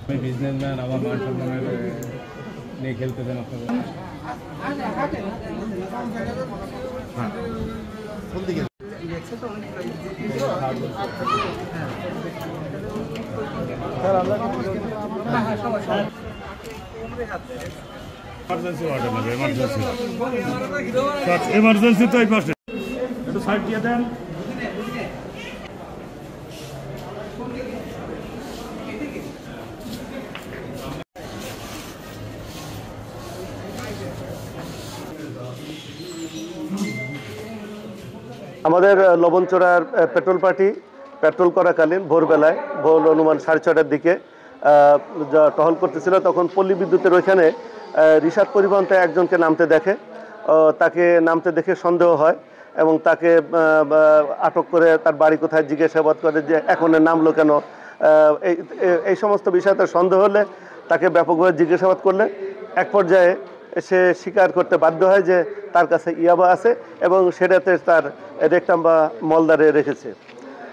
আমি বিজনেসম্যান, আমার মান সম্মানের নিয়ে খেলতে দেন আপনারা। এমার্জেন্সি তো এই পাশে একটু সাইড দিয়ে দেন। আমাদের লবণচড়ার পেট্রোল পার্টি পেট্রোল করাকালীন ভোরবেলায় ভোর অনুমান 6:30টার দিকে টহল করতেছিল। তখন পল্লী বিদ্যুতের ওইখানে রিশাদ পরিবহনতে একজনকে নামতে দেখে, তাকে নামতে দেখে সন্দেহ হয় এবং তাকে আটক করে তার বাড়ি কোথায় জিজ্ঞাসাবাদ করে যে এখন নামলো কেন, এই সমস্ত বিষয়তে সন্দেহ হলে তাকে ব্যাপকভাবে জিজ্ঞাসাবাদ করলে এক পর্যায়ে সে স্বীকার করতে বাধ্য হয় যে তার কাছে ইয়াবা আছে এবং সেটাতে তার রেকটাম বা মলদারে রেখেছে।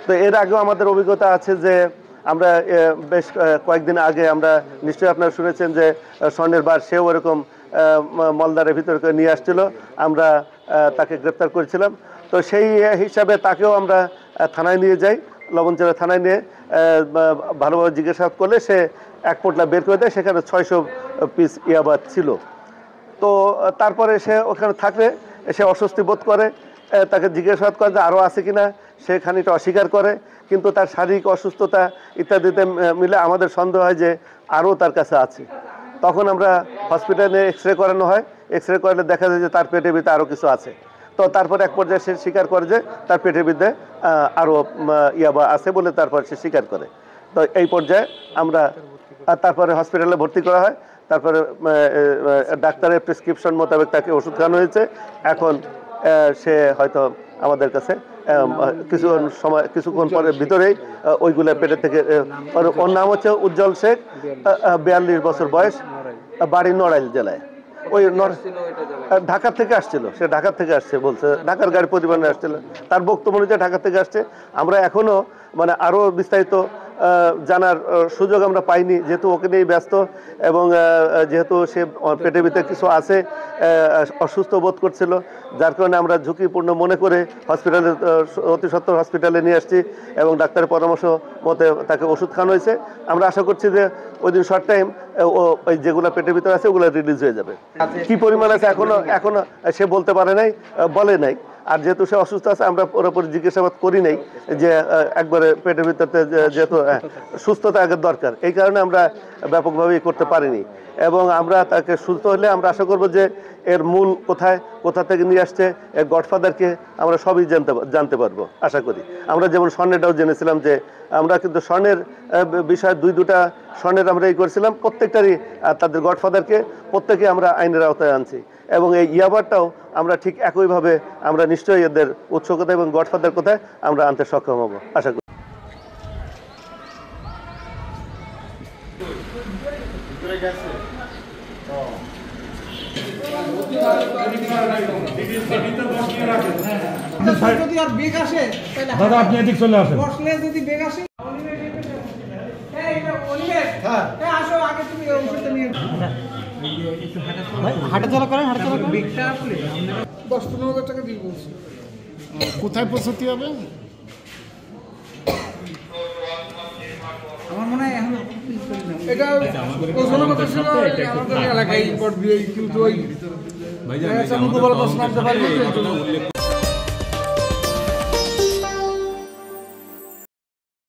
তো এর আগেও আমাদের অভিজ্ঞতা আছে যে আমরা বেশ কয়েকদিন আগে আমরা নিশ্চয়ই আপনারা শুনেছেন যে স্বর্ণের বার সেও এরকম মলদারের ভিতরে নিয়ে আসছিল, আমরা তাকে গ্রেপ্তার করেছিলাম। তো সেই হিসাবে তাকেও আমরা থানায় নিয়ে যাই, লবণচড়া থানায় নিয়ে ভালোভাবে জিজ্ঞাসাবাদ করলে সে এক পোটলা বের করে দেয়, সেখানে 600 পিস ইয়াবা ছিল। তো তারপরে সে ওখানে থাকলে সে অস্বস্তি বোধ করে, তাকে জিজ্ঞাসাবাদ করে যে আরও আছে কিনা, সে খানিকটা অস্বীকার করে, কিন্তু তার শারীরিক অসুস্থতা ইত্যাদিতে মিলে আমাদের সন্দেহ হয় যে আরও তার কাছে আছে। তখন আমরা হসপিটালে এক্সরে করানো হয়, এক্সরে করলে দেখা যায় যে তার পেটের ভিতরে আরও কিছু আছে। তো তারপরে এক পর্যায়ে সে স্বীকার করে যে তার পেটের ভিতরে আরও ইয়াবা আছে বলে তারপর সে স্বীকার করে। তো এই পর্যায়ে আমরা তারপরে হসপিটালে ভর্তি করা হয়, তারপরে ডাক্তারের প্রেসক্রিপশন মোতাবেক তাকে ওষুধ খাওয়ানো হয়েছে। এখন সে হয়তো আমাদের কাছে কিছুক্ষণ পরের ভিতরেই ওইগুলো পেটের থেকে, ওর নাম হচ্ছে উজ্জ্বল শেখ, 42 বছর বয়স, বাড়ি নড়াইল জেলায়। ওই ঢাকা থেকে আসছিল, সে ঢাকা থেকে আসছে বলছে, ঢাকার গাড়ি পরিবহনে আসছিল, তার বক্তব্য অনুযায়ী ঢাকা থেকে আসছে। আমরা এখনও মানে আরও বিস্তারিত জানার সুযোগ আমরা পাইনি, যেহেতু ওকে নিয়েই ব্যস্ত এবং যেহেতু সে পেটের ভিতরে কিছু আছে, অসুস্থ বোধ করছিল, যার কারণে আমরা ঝুঁকিপূর্ণ মনে করে হসপিটালে অতি সত্বর হসপিটালে নিয়ে আসছি এবং ডাক্তারের পরামর্শ মতে তাকে ওষুধ খাওয়ানো হয়েছে। আমরা আশা করছি যে ওই দিন শর্ট টাইম ওই যেগুলো পেটের ভিতরে আছে ওগুলো রিলিজ হয়ে যাবে। কি পরিমাণ আছে এখনো সে বলতে পারে নাই, বলে নাই। আর যেহেতু সে অসুস্থ আছে আমরা পুরোপুরি জিজ্ঞাসাবাদ করি নাই যে একবারে পেটের ভিতরতে, যেহেতু সুস্থতা আগের দরকার, এই কারণে আমরা ব্যাপকভাবে করতে পারিনি। এবং আমরা তাকে সুস্থ হলে আমরা আশা করব যে এর মূল কোথা থেকে নিয়ে আসছে, এর গডফাদারকে আমরা সবই জানতে পারবো আশা করি। আমরা যেমন স্বর্ণেরটাও জেনেছিলাম যে আমরা কিন্তু স্বর্ণের বিষয়ে দুটা স্বর্ণের আমরা করেছিলাম, প্রত্যেকটারই তাদের গডফাদারকে প্রত্যেকে আমরা আইনের আওতায় আনছি এবং এই ইয়াবারটাও আমরা ঠিক একইভাবে আমরা নিশ্চয়ই এদের উৎস কোথায় এবং গডফাদার কোথায় আমরা আনতে সক্ষম হব আশা করি। দাদা আপনি এদিক চলে আসেন। হাঁটাচলা করেন, 10-15,000 টাকা দিয়ে বলছি। কোথায় পৌঁছতে হবে? আমার মনে হয় এখন এটা পৌঁছানোর কথা ছিল আমাদের এলাকায়, কিন্তু ওই মুকুবল বস নামতে পারবে।